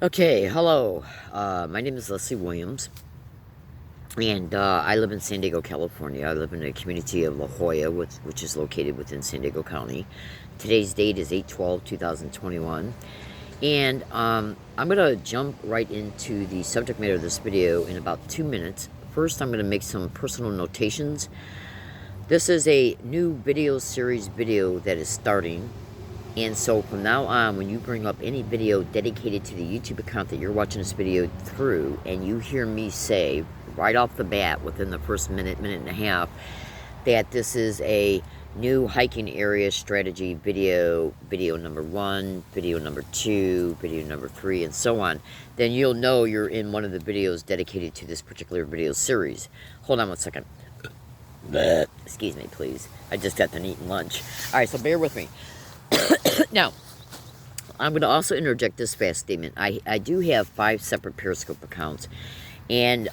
Okay, hello. My name is Leslie Williams, and I live in San Diego, California. I live in the community of La Jolla, which is located within San Diego County. Today's date is 8/12/2021, and I'm going to jump right into the subject matter of this video in about 2 minutes. First, I'm going to make some personal notations. This is a new video series video that is starting. And so from now on, when you bring up any video dedicated to the YouTube account that you're watching this video through, and you hear me say right off the bat within the first minute and a half, that this is a new hiking area strategy video, video number 1, video number 2, video number 3, and so on, then you'll know you're in one of the videos dedicated to this particular video series. Hold on one second. Excuse me, please. I just got done eating lunch. Alright, so bear with me. Now, I'm going to also interject this fast statement. I do have 5 separate Periscope accounts. And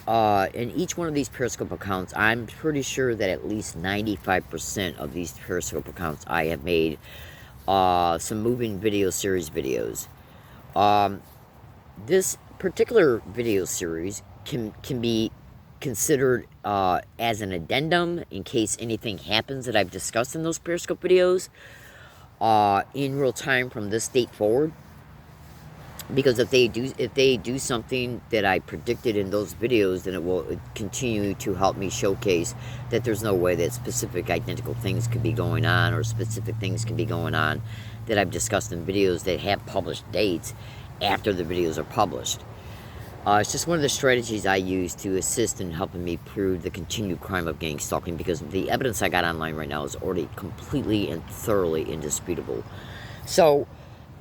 in each one of these Periscope accounts, I'm pretty sure that at least 95% of these Periscope accounts I have made some moving video series videos. This particular video series can be considered as an addendum in case anything happens that I've discussed in those Periscope videos. In real time from this date forward, because if they do something that I predicted in those videos, then it will continue to help me showcase that there's no way that specific identical things could be going on, or specific things can be going on that I've discussed in videos that have published dates after the videos are published. It's just one of the strategies I use to assist in helping me prove the continued crime of gang stalking, because the evidence I got online right now is already completely and thoroughly indisputable. So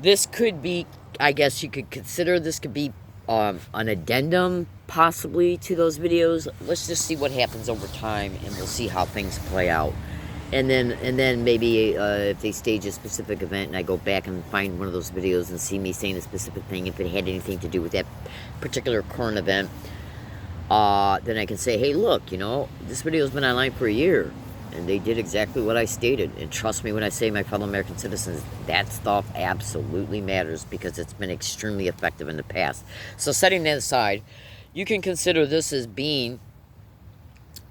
this could be, I guess you could consider this could be an addendum possibly to those videos. Let's just see what happens over time, and we'll see how things play out. And then maybe if they stage a specific event and I go back and find one of those videos and see me saying a specific thing, if it had anything to do with that particular current event, then I can say, hey, look, this video's been online for a year, and they did exactly what I stated. And trust me when I say, my fellow American citizens, that stuff absolutely matters, because it's been extremely effective in the past. So setting that aside, you can consider this as being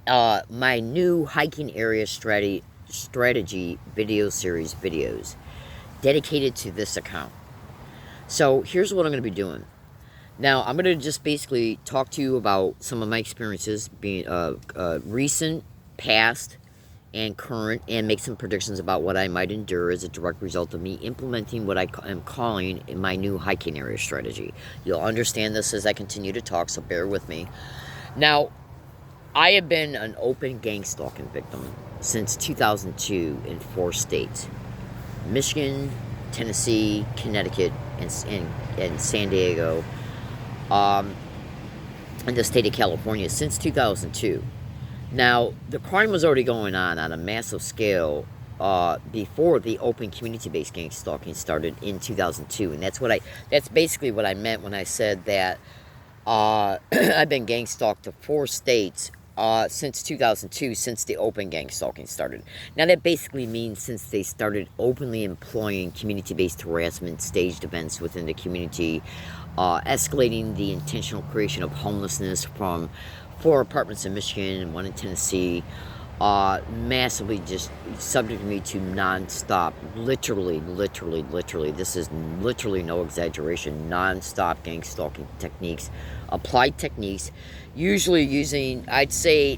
my new hiking area strategy video series videos dedicated to this account. So here's what I'm going to be doing. Now, I'm going to just basically talk to you about some of my experiences, being recent, past, and current, and make some predictions about what I might endure as a direct result of me implementing what I am calling my new hiking area strategy. You'll understand this as I continue to talk, so bear with me. Now, I have been an open gang stalking victim since 2002 in 4 states: Michigan, Tennessee, Connecticut, and San Diego, and the state of California since 2002. Now, the crime was already going on a massive scale before the open community-based gang stalking started in 2002, and that's basically what I meant when I said that I've been gang stalked to 4 states since 2002, since the open gang stalking started. Now, that basically means since they started openly employing community-based harassment staged events within the community, escalating the intentional creation of homelessness from 4 apartments in Michigan and 1 in Tennessee, massively just subjected me to non-stop, literally, this is literally no exaggeration, non-stop gang stalking techniques, applied techniques, usually using, I'd say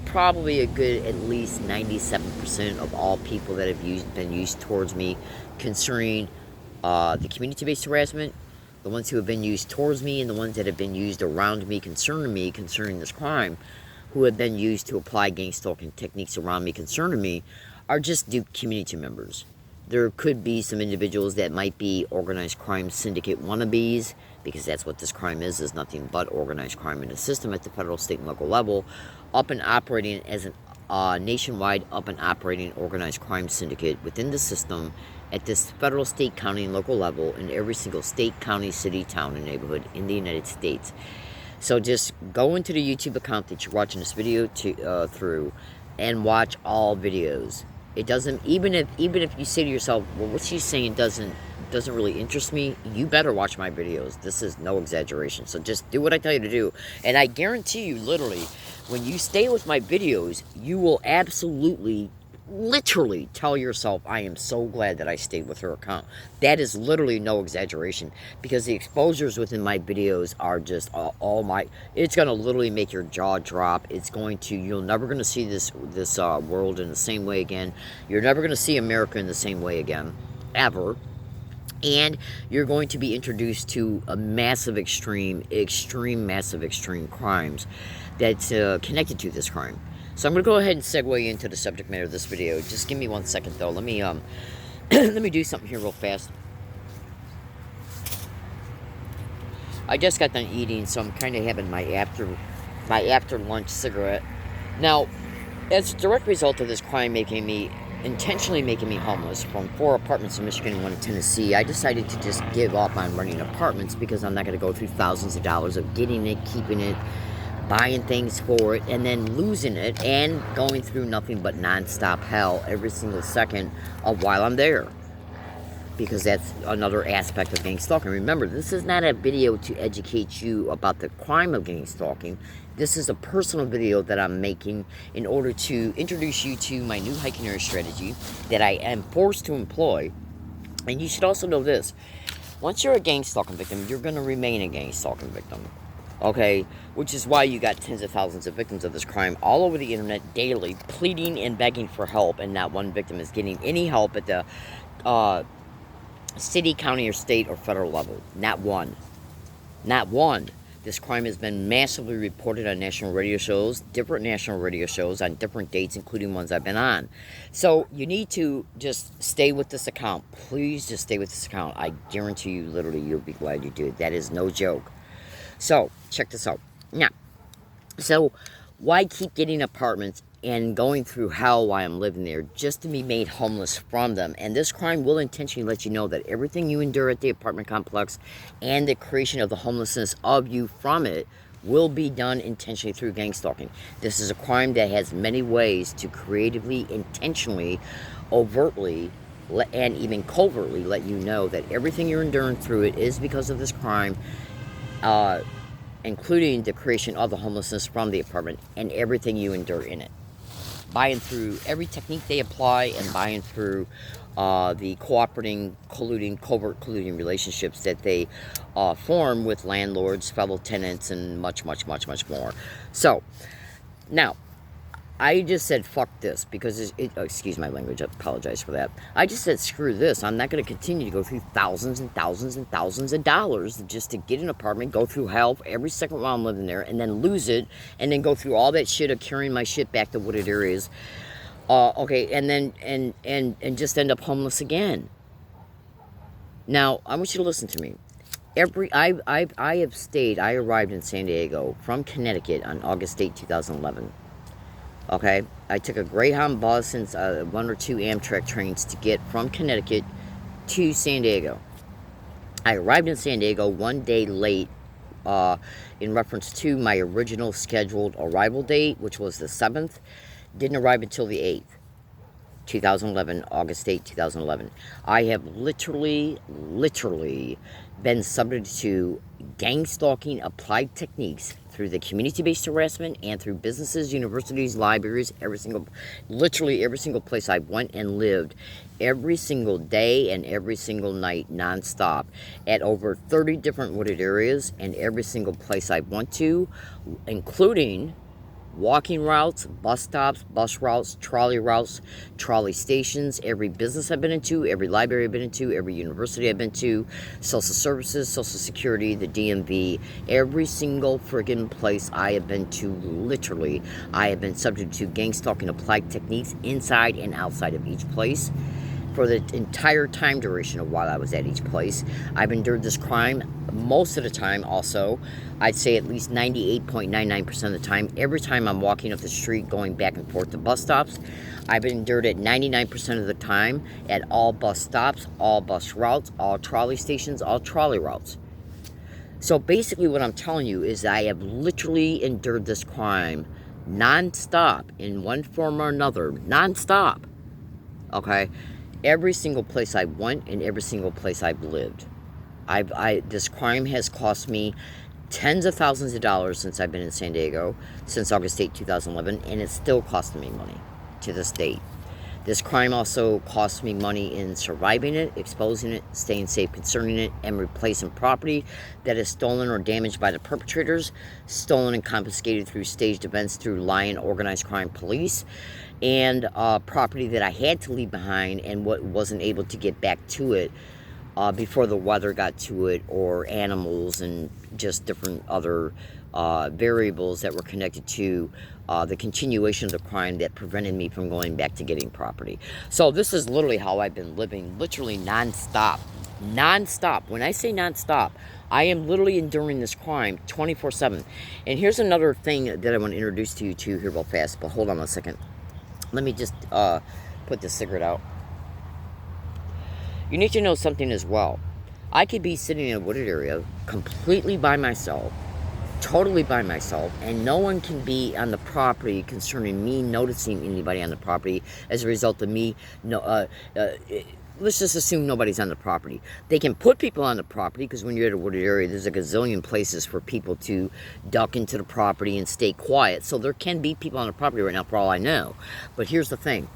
probably a good at least 97% of all people that have been used towards me concerning the community-based harassment, the ones who have been used towards me, and the ones that have been used around me concerning this crime, who have been used to apply gang stalking techniques around me concerning me, are just duped community members. There could be some individuals that might be organized crime syndicate wannabes, because that's what this crime is nothing but organized crime in the system at the federal, state, and local level, up and operating as a nationwide up and operating organized crime syndicate within the system at this federal, state, county, and local level in every single state, county, city, town, and neighborhood in the United States. So just go into the YouTube account that you're watching this video through and watch all videos. It doesn't, even if you say to yourself, well, what she's saying doesn't really interest me, you better watch my videos. This is no exaggeration. So just do what I tell you to do. And I guarantee you, literally, when you stay with my videos, you will absolutely, literally tell yourself, I am so glad that I stayed with her account. That is literally no exaggeration, because the exposures within my videos are just all my, it's going to literally make your jaw drop. It's going to, you're never going to see this world in the same way again. You're never going to see America in the same way again, ever. And you're going to be introduced to a massive, extreme crimes that's connected to this crime. So I'm going to go ahead and segue into the subject matter of this video. Just give me 1 second, though. Let me let me do something here real fast. I just got done eating, so I'm kind of having my after lunch cigarette. Now, as a direct result of this crime intentionally making me homeless from 4 apartments in Michigan and 1 in Tennessee, I decided to just give up on renting apartments, because I'm not going to go through thousands of dollars of getting it, keeping it, buying things for it, and then losing it, and going through nothing but non-stop hell every single second of while I'm there. Because that's another aspect of gang stalking. Remember, this is not a video to educate you about the crime of gang stalking. This is a personal video that I'm making in order to introduce you to my new hiking area strategy that I am forced to employ. And you should also know this. Once you're a gang stalking victim, you're going to remain a gang stalking victim. Okay? Which is why you got tens of thousands of victims of this crime all over the internet daily, pleading and begging for help, and not one victim is getting any help at the city, county, or state, or federal level. Not one. Not one. This crime has been massively reported on national radio shows, different national radio shows on different dates, including ones I've been on. So you need to just stay with this account. Please just stay with this account. I guarantee you, literally, you'll be glad you did. That is no joke. So, check this out. Now, so why keep getting apartments and going through hell while I'm living there just to be made homeless from them? And this crime will intentionally let you know that everything you endure at the apartment complex and the creation of the homelessness of you from it will be done intentionally through gang stalking. This is a crime that has many ways to creatively, intentionally, overtly, and even covertly let you know that everything you're enduring through it is because of this crime, including the creation of the homelessness from the apartment and everything you endure in it. Buying through every technique they apply, and buying through the covert colluding relationships that they form with landlords, fellow tenants, and much, much, much, much more. So, now, I just said fuck this, because excuse my language, I apologize for that. I just said screw this. I'm not going to continue to go through thousands and thousands and thousands of dollars just to get an apartment, go through hell every second while I'm living there, and then lose it, and then go through all that shit of carrying my shit back to wooded areas. Okay, and then and just end up homeless again. Now, I want you to listen to me. I arrived in San Diego from Connecticut on August 8, 2011. Okay, I took a Greyhound bus and 1 or 2 Amtrak trains to get from Connecticut to San Diego. I arrived in San Diego 1 day late in reference to my original scheduled arrival date, which was the 7th. Didn't arrive until the 8th, 2011, August 8, 2011. I have literally been subject to gang stalking applied techniques through the community-based harassment and through businesses, universities, libraries, literally every single place I went and lived, every single day and every single night, nonstop, at over 30 different wooded areas, and every single place I went to, including walking routes, bus stops, bus routes, trolley stations, every business I've been into, every library I've been into, every university I've been to, social services, social security, the DMV, every single friggin' place I have been to, literally, I have been subject to gang stalking applied techniques inside and outside of each place. For the entire time duration of while I was at each place, I've endured this crime most of the time. Also, I'd say at least 98.99% of the time, every time I'm walking up the street going back and forth to bus stops, I've endured it 99% of the time at all bus stops, all bus routes, all trolley stations, all trolley routes. So basically what I'm telling you is I have literally endured this crime non-stop in one form or another, non-stop, Okay? Every single place I went and every single place I've lived. This crime has cost me tens of thousands of dollars since I've been in San Diego, since August 8, 2011, and it's still costing me money to this date. This crime also cost me money in surviving it, exposing it, staying safe concerning it, and replacing property that is stolen or damaged by the perpetrators, stolen and confiscated through staged events through lying organized crime police, and property that I had to leave behind and wasn't able to get back to it before the weather got to it, or animals and just different other variables that were connected to the continuation of the crime that prevented me from going back to getting property. So this is literally how I've been living, literally non-stop. Non-stop. When I say non-stop, I am literally enduring this crime 24/7. And here's another thing that I want to introduce to you to here real fast, but hold on a second. Let me just put the cigarette out. You need to know something as well. I could be sitting in a wooded area completely by myself, totally by myself, and no one can be on the property concerning me noticing anybody on the property as a result of me. Let's just assume nobody's on the property. They can put people on the property because when you're at a wooded area, there's a gazillion places for people to duck into the property and stay quiet. So there can be people on the property right now for all I know. But here's the thing.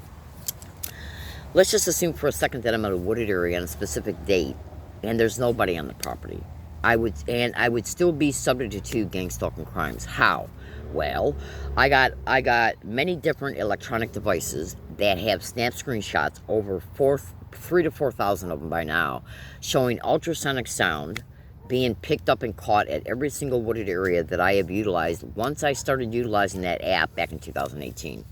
Let's just assume for a second that I'm at a wooded area on a specific date and there's nobody on the property. I would still be subject to gang stalking crimes. How? Well, I got many different electronic devices that have snap screenshots, over 3,000 to 4,000 of them by now, showing ultrasonic sound being picked up and caught at every single wooded area that I have utilized once I started utilizing that app back in 2018.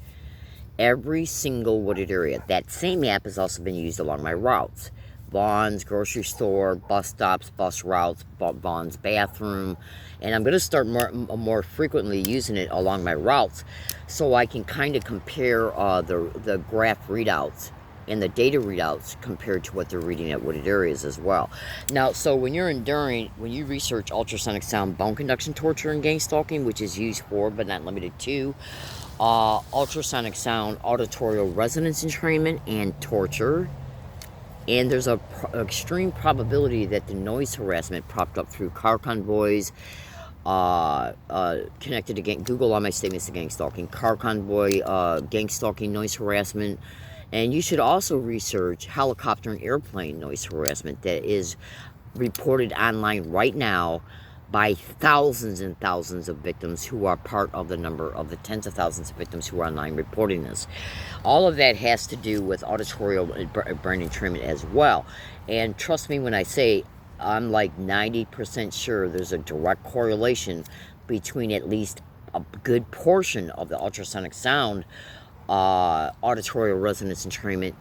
Every single wooded area. That same app has also been used along my routes. Vaughn's grocery store, bus stops, bus routes, Vaughn's bathroom. And I'm going to start more frequently using it along my routes so I can kind of compare the graph readouts and the data readouts compared to what they're reading at wooded areas as well. Now, so when you research ultrasonic sound bone conduction torture and gang stalking, which is used for but not limited to ultrasonic sound auditorial resonance entrainment and torture, and there's a extreme probability that the noise harassment propped up through car convoys connected to Google all my statements to gang stalking, car convoy gang stalking, noise harassment. And you should also research helicopter and airplane noise harassment that is reported online right now by thousands and thousands of victims who are part of the number of the tens of thousands of victims who are online reporting this. All of that has to do with auditorial brain entrainment as well. And trust me when I say I'm like 90% sure there's a direct correlation between at least a good portion of the ultrasonic sound auditorial resonance entrainment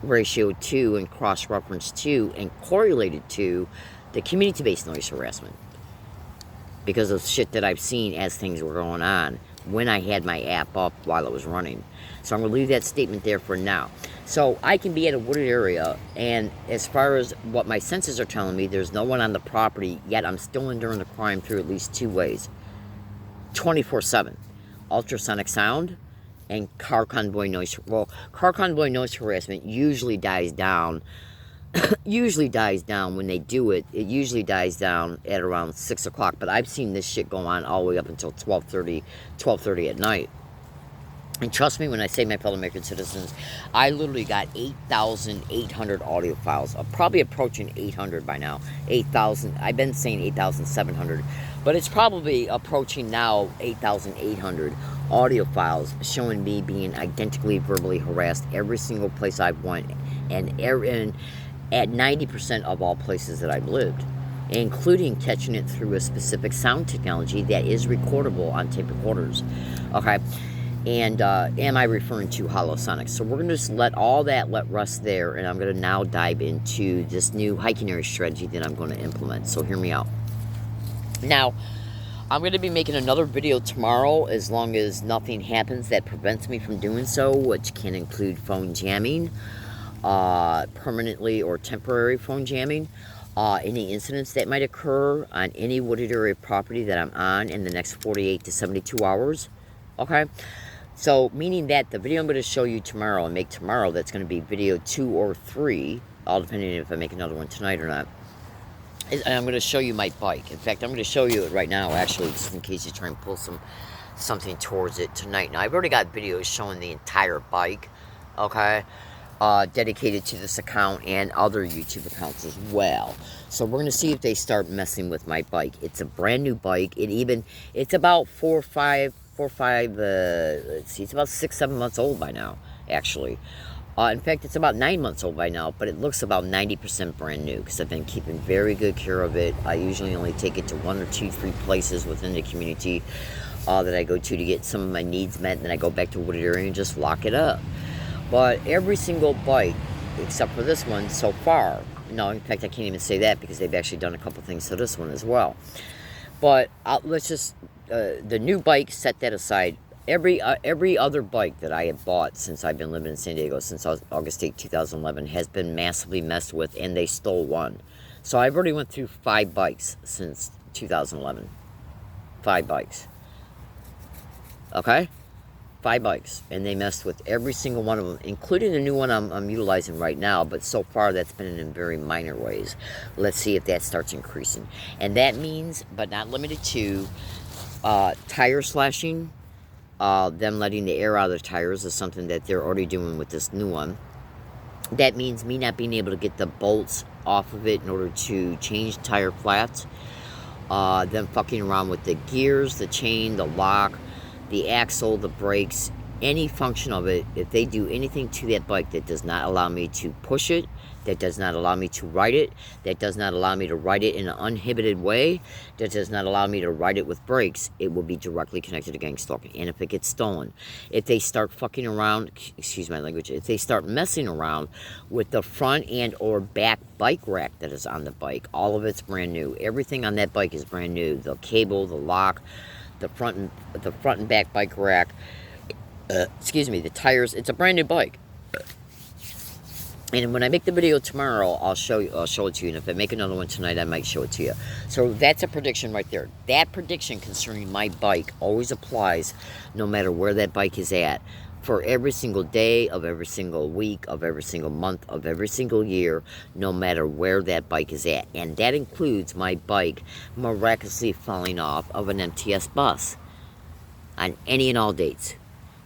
ratio to and cross-reference to and correlated to the community-based noise harassment, because of shit that I've seen as things were going on when I had my app up while it was running. So I'm going to leave that statement there for now. So I can be at a wooded area, and as far as what my senses are telling me, there's no one on the property, yet I'm still enduring the crime through at least two ways. 24/7. Ultrasonic sound and car convoy noise. Well, car convoy noise harassment usually dies down when they do it. It usually dies down at around 6 o'clock, but I've seen this shit go on all the way up until 12:30 at night. And trust me when I say, my fellow American citizens, I literally got 8,800 audio files, probably approaching 800 by now. 8,000, I've been saying 8,700, but it's probably approaching now 8,800 audio files showing me being identically verbally harassed every single place I've went, and at 90% of all places that I've lived, including catching it through a specific sound technology that is recordable on tape recorders. Okay. And am I referring to Holosonics? So we're going to just let all that rest there, and I'm going to now dive into this new hiking area strategy that I'm going to implement. So hear me out. Now, I'm going to be making another video tomorrow, as long as nothing happens that prevents me from doing so, which can include phone jamming, permanently or temporary phone jamming, any incidents that might occur on any wooded area property that I'm on in the next 48 to 72 hours. Okay? So, meaning that the video I'm going to show you tomorrow and make tomorrow, that's going to be video 2 or 3, all depending if I make another one tonight or not, and I'm going to show you my bike. In fact, I'm going to show you it right now, actually, just in case you try and pull something towards it tonight. Now, I've already got videos showing the entire bike, okay, dedicated to this account and other YouTube accounts as well. So we're going to see if they start messing with my bike. It's a brand new bike. It's about 4 or 5, let's see, it's about 6, 7 months old by now, actually. In fact, it's about 9 months old by now, but it looks about 90% brand new because I've been keeping very good care of it. I usually only take it to 1 or 2, 3 places within the community that I go to get some of my needs met, and then I go back to Wooded area and just lock it up. But every single bike, except for this one so far, no, in fact, I can't even say that because they've actually done a couple things to this one as well. But let's just, the new bike, set that aside. Every other bike that I have bought since I've been living in San Diego, since August 8, 2011, has been massively messed with, and they stole one. So I've already went through 5 bikes since 2011. 5 bikes. Okay? 5 bikes. And they messed with every single one of them, including the new one I'm utilizing right now, but so far that's been in very minor ways. Let's see if that starts increasing. And that means, but not limited to, tire slashing. Them letting the air out of the tires is something that they're already doing with this new one. That means me not being able to get the bolts off of it in order to change tire flats. Them fucking around with the gears, the chain, the lock, the axle, the brakes, any function of it. If they do anything to that bike that does not allow me to push it, that does not allow me to ride it, that does not allow me to ride it in an uninhibited way, that does not allow me to ride it with brakes, it will be directly connected to gang stalking. And if it gets stolen, if they start fucking around, excuse my language, if they start messing around with the front and or back bike rack that is on the bike, all of it's brand new. Everything on that bike is brand new. The cable, the lock, the front and back bike rack, excuse me, the tires, it's a brand new bike. And when I make the video tomorrow, I'll show it to you. And if I make another one tonight, I might show it to you. So that's a prediction right there. That prediction concerning my bike always applies no matter where that bike is at. For every single day of every single week of every single month of every single year, no matter where that bike is at. And that includes my bike miraculously falling off of an MTS bus on any and all dates.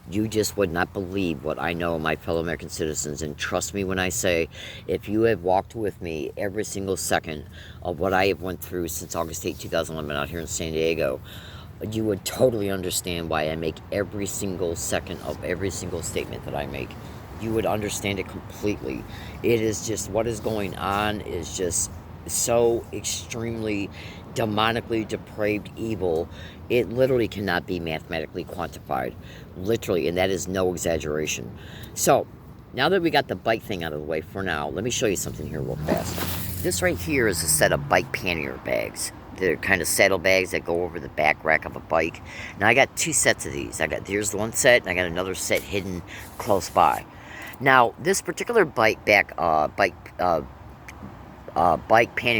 You just would not believe what I know, my fellow American citizens. And trust me when I say, if you have walked with me every single second of what I have went through since August 8, 2011 out here in San Diego, you would totally understand why I make every single second of every single statement that I make. You would understand it completely. It is just, what is going on is just so extremely demonically depraved evil. It literally cannot be mathematically quantified. Literally, and that is no exaggeration. So, now that we got the bike thing out of the way for now, let me show you something here real fast. This right here is a set of bike pannier bags. They're kind of saddle bags that go over the back rack of a bike. Now, I got 2 sets of these. Here's one set, and I got another set hidden close by. Now, this particular bike pannier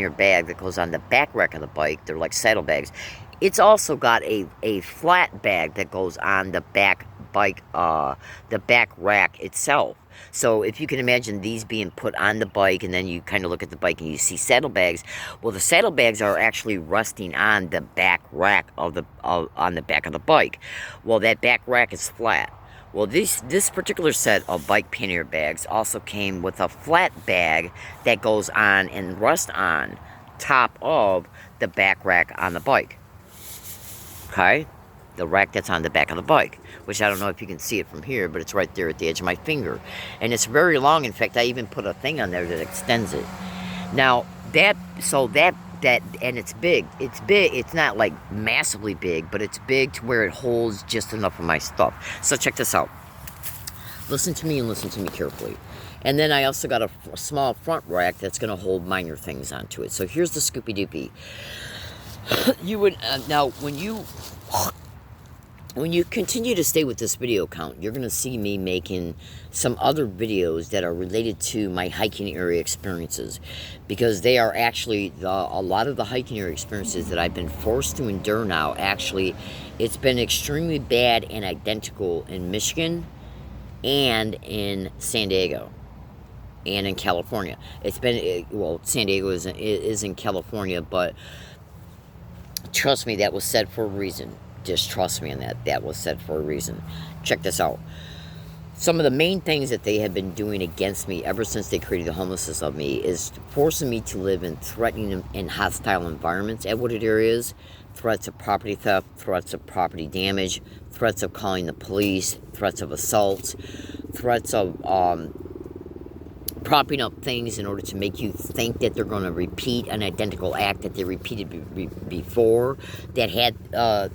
bag that goes on the back rack of the bike, they're like saddle bags. It's also got a flat bag that goes on the back bike, the back rack itself. So if you can imagine these being put on the bike, and then you kind of look at the bike and you see saddlebags. Well, the saddlebags are actually resting on the back rack on the back of the bike. Well, that back rack is flat. Well, this particular set of bike pannier bags also came with a flat bag that goes on and rests on top of the back rack on the bike. Okay? The rack that's on the back of the bike, which I don't know if you can see it from here, but it's right there at the edge of my finger. And it's very long. In fact, I even put a thing on there that extends it. Now, and it's big. It's big. It's not like massively big, but it's big to where it holds just enough of my stuff. So check this out. Listen to me and listen to me carefully. And then I also got a small front rack that's going to hold minor things onto it. So here's the Scoopy Doopy. You would, now when you when you continue to stay with this video account, you're going to see me making some other videos that are related to my hiking area experiences, because they are actually a lot of the hiking area experiences that I've been forced to endure now. Actually, it's been extremely bad and identical in Michigan and in San Diego and in California. It's been, well, San Diego is in California, but trust me, that was said for a reason. Just trust me on that. That was said for a reason. Check this out. Some of the main things that they have been doing against me ever since they created the homelessness of me is forcing me to live in threatening and hostile environments at wooded areas, threats of property theft, threats of property damage, threats of calling the police, threats of assaults, threats of propping up things in order to make you think that they're going to repeat an identical act that they repeated before, that had the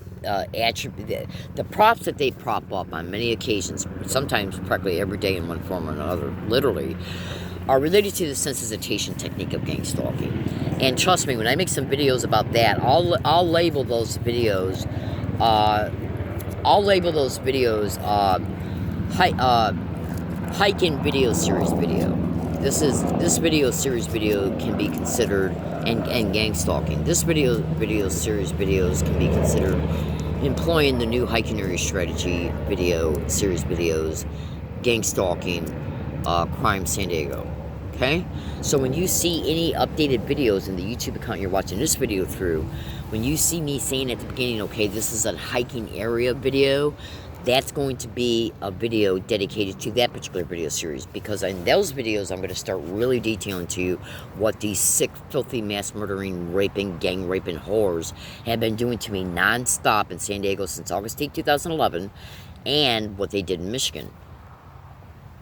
props that they prop up on many occasions, sometimes practically every day in one form or another, literally, are related to the sensitization technique of gang stalking. And trust me, when I make some videos about that, I'll label those videos. Hiking video series video. This video series video can be considered, and gang stalking. This video series videos can be considered employing the new hiking area strategy video series videos, gang stalking, crime San Diego. Okay? So when you see any updated videos in the YouTube account you're watching this video through, when you see me saying at the beginning, okay, this is a hiking area video, that's going to be a video dedicated to that particular video series, because in those videos I'm going to start really detailing to you what these sick, filthy, mass murdering, raping, gang raping whores have been doing to me non-stop in San Diego since August 8, 2011, and what they did in Michigan.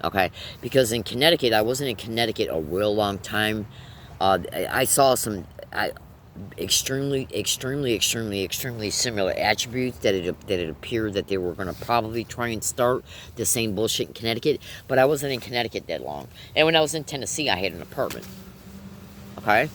Okay? Because in Connecticut, I wasn't in Connecticut a real long time. I saw some extremely similar attributes that it appeared that they were going to probably try and start the same bullshit in Connecticut, but I wasn't in Connecticut that long. And when I was in Tennessee, I had an apartment. Okay?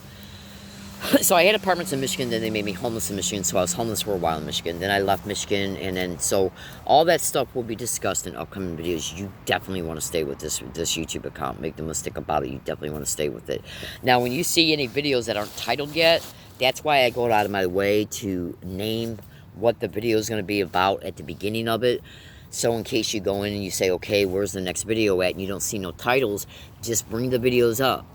So I had apartments in Michigan, then they made me homeless in Michigan, so I was homeless for a while in Michigan. Then I left Michigan, and then, so all that stuff will be discussed in upcoming videos. You definitely want to stay with this YouTube account. Make no mistake about it, you definitely want to stay with it. Now, when you see any videos that aren't titled yet, that's why I go out of my way to name what the video is going to be about at the beginning of it. So in case you go in and you say, okay, where's the next video at, and you don't see no titles, just bring the videos up.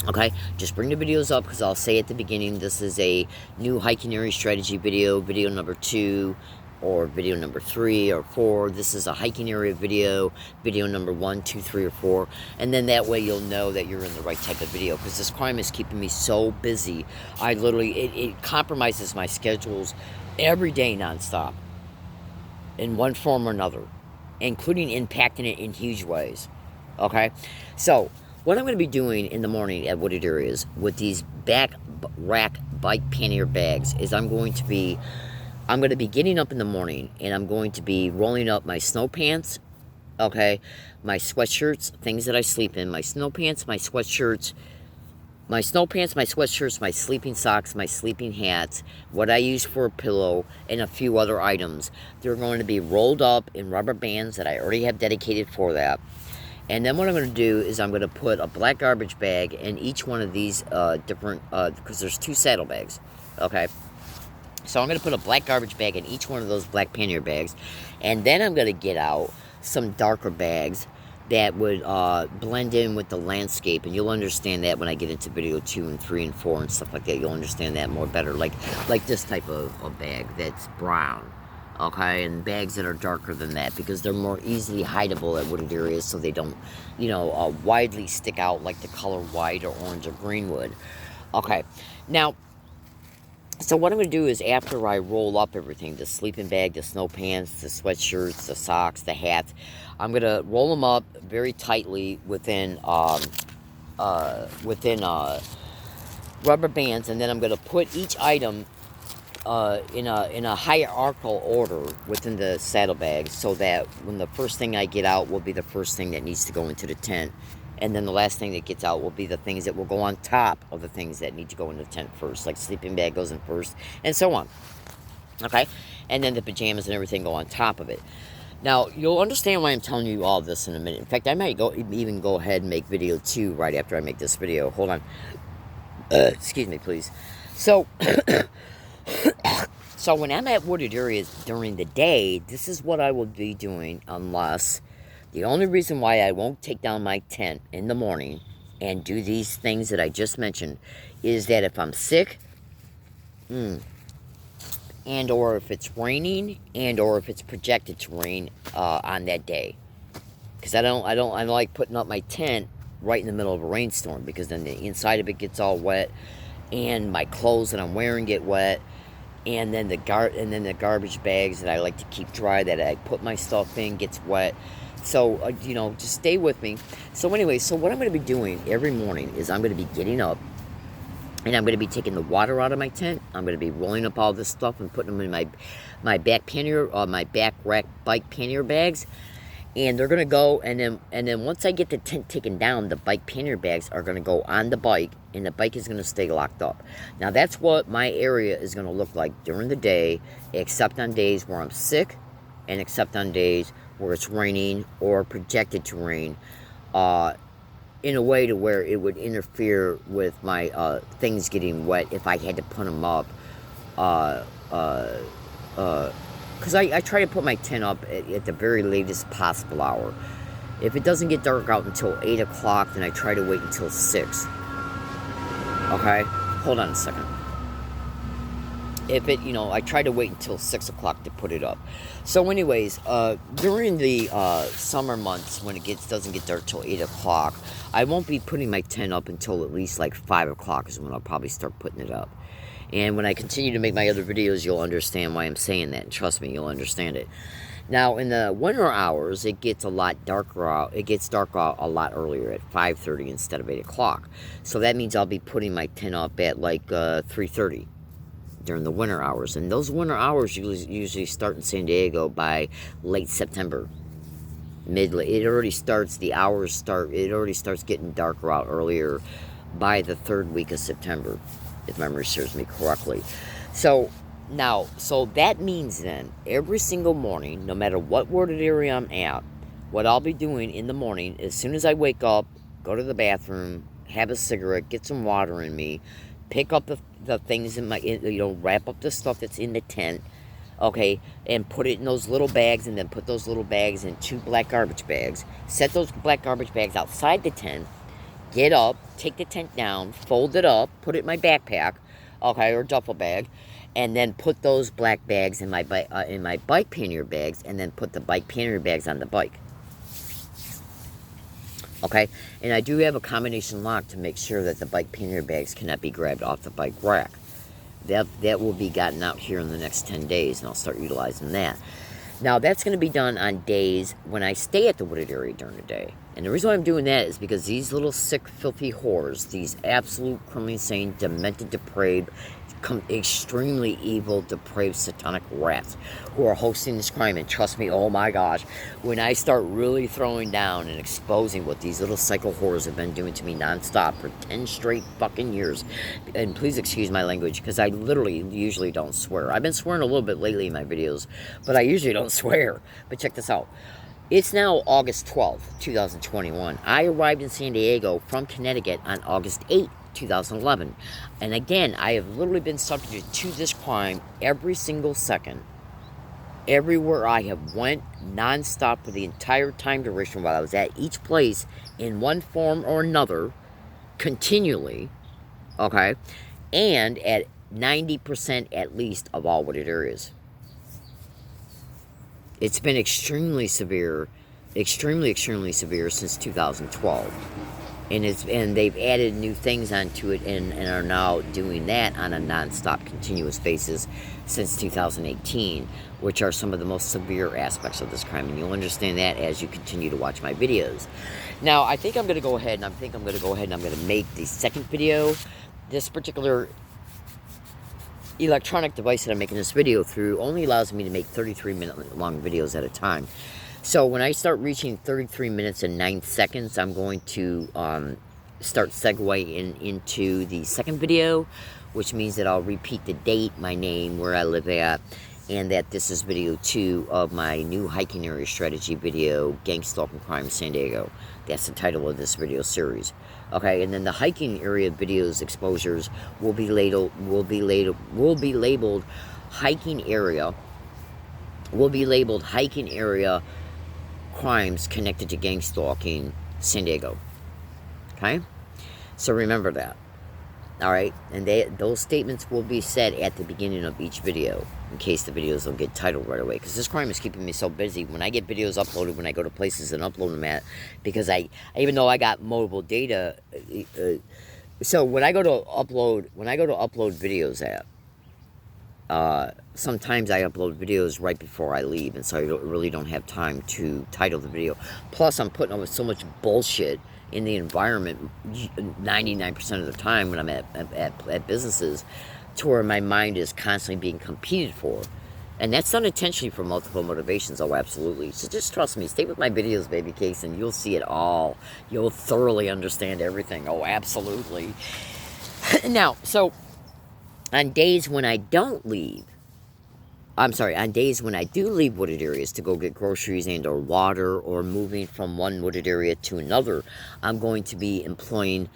Okay, just bring the videos up, because I'll say at the beginning, this is a new hiking area strategy video, video number 2, or video number 3 or 4. This is a hiking area video, video number 1, 2, 3, or 4. And then that way you'll know that you're in the right type of video, because this crime is keeping me so busy. I literally, it compromises my schedules every day nonstop, in one form or another, including impacting it in huge ways. Okay, so what I'm going to be doing in the morning at wooded areas with these back rack bike pannier bags is I'm going to be getting up in the morning, and I'm going to be rolling up my snow pants, okay, my sweatshirts, things that I sleep in, my snow pants, my sweatshirts, my sleeping socks, my sleeping hats, what I use for a pillow, and a few other items. They're going to be rolled up in rubber bands that I already have dedicated for that. And then what I'm going to do is I'm going to put a black garbage bag in each one of these different, because there's 2 saddlebags, okay? So I'm going to put a black garbage bag in each one of those black pannier bags. And then I'm going to get out some darker bags that would blend in with the landscape. And you'll understand that when I get into video 2 and 3 and 4 and stuff like that. You'll understand that more better. Like this type of bag that's brown. Okay, and bags that are darker than that, because they're more easily hideable at wooded areas, so they don't, widely stick out like the color white or orange or green would. Okay, now, so what I'm going to do is, after I roll up everything, the sleeping bag, the snow pants, the sweatshirts, the socks, the hats, I'm going to roll them up very tightly within rubber bands, and then I'm going to put each item in a hierarchical order within the saddlebags, so that when the first thing I get out will be the first thing that needs to go into the tent, and then the last thing that gets out will be the things that will go on top of the things that need to go into the tent first, like sleeping bag goes in first, and so on. Okay? And then the pajamas and everything go on top of it. Now, you'll understand why I'm telling you all this in a minute. In fact, I might even go ahead and make video 2 right after I make this video. Hold on. Excuse me, please. So, so when I'm at wooded areas during the day, this is what I will be doing, unless the only reason why I won't take down my tent in the morning and do these things that I just mentioned is that if I'm sick, and or if it's raining, and or if it's projected to rain on that day, because I don't like putting up my tent right in the middle of a rainstorm, because then the inside of it gets all wet, and my clothes that I'm wearing get wet, and then the garbage bags that I like to keep dry that I put my stuff in gets wet. So you know, just stay with me. So anyway, so what I'm going to be doing every morning is I'm going to be getting up, and I'm going to be taking the water out of my tent. I'm going to be rolling up all this stuff and putting them in my back pannier, my back rack bike pannier bags. And they're going to go, and then once I get the tent taken down, the bike pannier bags are going to go on the bike, and the bike is going to stay locked up. Now, that's what my area is going to look like during the day, except on days where I'm sick, and except on days where it's raining or projected to rain, in a way to where it would interfere with my things getting wet if I had to put them up. Because I try to put my tent up at the very latest possible hour. If it doesn't get dark out until 8 o'clock, then I try to wait until 6. Okay? Hold on a second. If it, you know, I try to wait until 6 o'clock to put it up. So anyways, during the summer months, when it doesn't get dark till 8 o'clock, I won't be putting my tent up until at least like 5 o'clock is when I'll probably start putting it up. And when I continue to make my other videos, you'll understand why I'm saying that. And trust me, you'll understand it. Now, in the winter hours, it gets a lot darker out. It gets dark out a lot earlier at 5:30 instead of 8 o'clock. So that means I'll be putting my tent up at like 3:30 during the winter hours. And those winter hours usually start in San Diego by late September. It already starts, it already starts getting darker out earlier by the 3rd week of September, if memory serves me correctly. So that means then, every single morning, no matter what wooded area I'm at, what I'll be doing in the morning, as soon as I wake up, go to the bathroom, have a cigarette, get some water in me, pick up the things in my, you know, wrap up the stuff that's in the tent, okay, and put it in those little bags, and then put those little bags in 2 black garbage bags, set those black garbage bags outside the tent, get up, take the tent down, fold it up, put it in my backpack, okay, or duffel bag, and then put those black bags in my bike pannier bags, and then put the bike pannier bags on the bike. Okay, and I do have a combination lock to make sure that the bike pannier bags cannot be grabbed off the bike rack. That will be gotten out here in the next 10 days, and I'll start utilizing that. Now, that's going to be done on days when I stay at the wooded area during the day. And the reason why I'm doing that is because these little sick, filthy whores, these absolute criminally insane, demented, depraved, extremely evil, depraved, satanic rats who are hosting this crime. And trust me, oh my gosh, when I start really throwing down and exposing what these little psycho whores have been doing to me nonstop for 10 straight fucking years, and please excuse my language, because I literally usually don't swear. I've been swearing a little bit lately in my videos, but I usually don't swear. But check this out. It's now August 12th, 2021. I arrived in San Diego from Connecticut on August 8th, 2011. And again, I have literally been subject to this crime every single second. Everywhere I have went, nonstop for the entire time duration while I was at each place in one form or another, continually, okay? And at 90% at least of all wooded areas. It's been extremely severe, extremely severe since 2012. And they've added new things onto it and are now doing that on a non-stop continuous basis since 2018, which are some of the most severe aspects of this crime. And you'll understand that as you continue to watch my videos. Now, I think I'm going to go ahead and I'm going to make the second video. This particular electronic device that I'm making this video through only allows me to make 33-minute long videos at a time. So when I start reaching 33 minutes and 9 seconds, I'm going to start segueing into the second video, which means that I'll repeat the date, my name, where I live at, and that this is video 2 of my new hiking area strategy video, Gang Stalking Crime San Diego. That's the title of this video series. Okay, and then the hiking area videos exposures will be labeled hiking area. Will be labeled hiking area crimes connected to gang stalking San Diego. Okay, so remember that. All right, and those statements will be said at the beginning of each video, in case the videos don't get titled right away. Because this crime is keeping me so busy. When I get videos uploaded, when I go to places and upload them at, because even though I got mobile data, so when I go to upload videos at, sometimes I upload videos right before I leave, and so I really don't have time to title the video. Plus, I'm putting up with so much bullshit in the environment 99% of the time when I'm at businesses, to where my mind is constantly being competed for. And that's done intentionally for multiple motivations. Oh, absolutely. So just trust me. Stay with my videos, baby case, and you'll see it all. You'll thoroughly understand everything. Oh, absolutely. Now, so on days when I don't leave, on days when I do leave wooded areas to go get groceries and or water, or moving from one wooded area to another, I'm going to be employing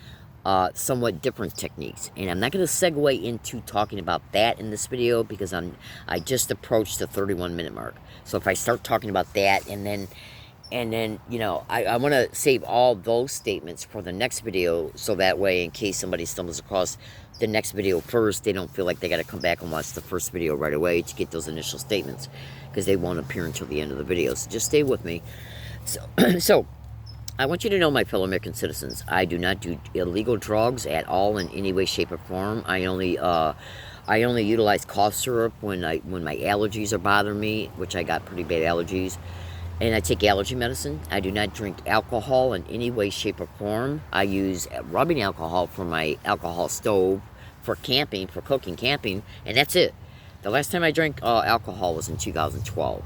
somewhat different techniques. And I'm not going to segue into talking about that in this video, because I just approached the 31-minute mark. So if I start talking about that and then you know, I want to save all those statements for the next video, so that way, in case somebody stumbles across the next video first, they don't feel like they got to come back and watch the first video right away to get those initial statements, because they won't appear until the end of the video. So just stay with me. So I want you to know, my fellow American citizens, I do not do illegal drugs at all in any way, shape, or form. I only utilize cough syrup when my allergies are bothering me, which I got pretty bad allergies. And I take allergy medicine. I do not drink alcohol in any way, shape, or form. I use rubbing alcohol for my alcohol stove, for camping, for cooking, camping, and that's it. The last time I drank alcohol was in 2012.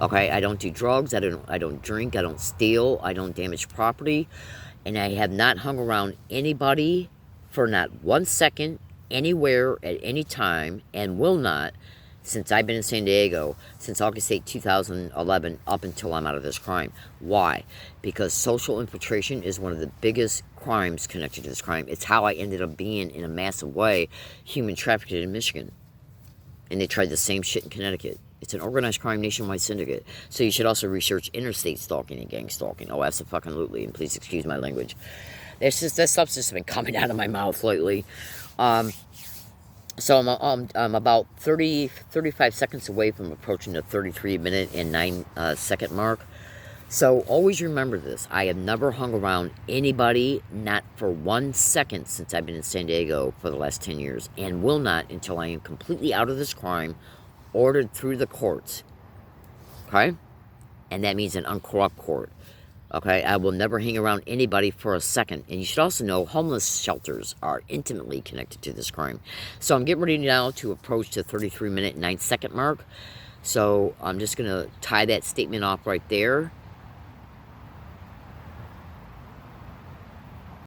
Okay, I don't do drugs. I don't drink. I don't steal. I don't damage property, and I have not hung around anybody for not 1 second, anywhere, at any time, and will not, since I've been in San Diego, since August 8, 2011, up until I'm out of this crime. Why? Because social infiltration is one of the biggest crimes connected to this crime. It's how I ended up being, in a massive way, human trafficked in Michigan. And they tried the same shit in Connecticut. It's an organized crime nationwide syndicate. So you should also research interstate stalking and gang stalking. Oh, absolutely. And please excuse my language. That stuff's just been coming out of my mouth lately. So I'm about 35 seconds away from approaching the 33-minute and 9-second mark. So always remember this. I have never hung around anybody, not for 1 second, since I've been in San Diego for the last 10 years, and will not until I am completely out of this crime, ordered through the courts. Okay? And that means an uncorrupt court. Okay, I will never hang around anybody for a second. And you should also know homeless shelters are intimately connected to this crime. So I'm getting ready now to approach the 33-minute, 9-second mark. So I'm just going to tie that statement off right there.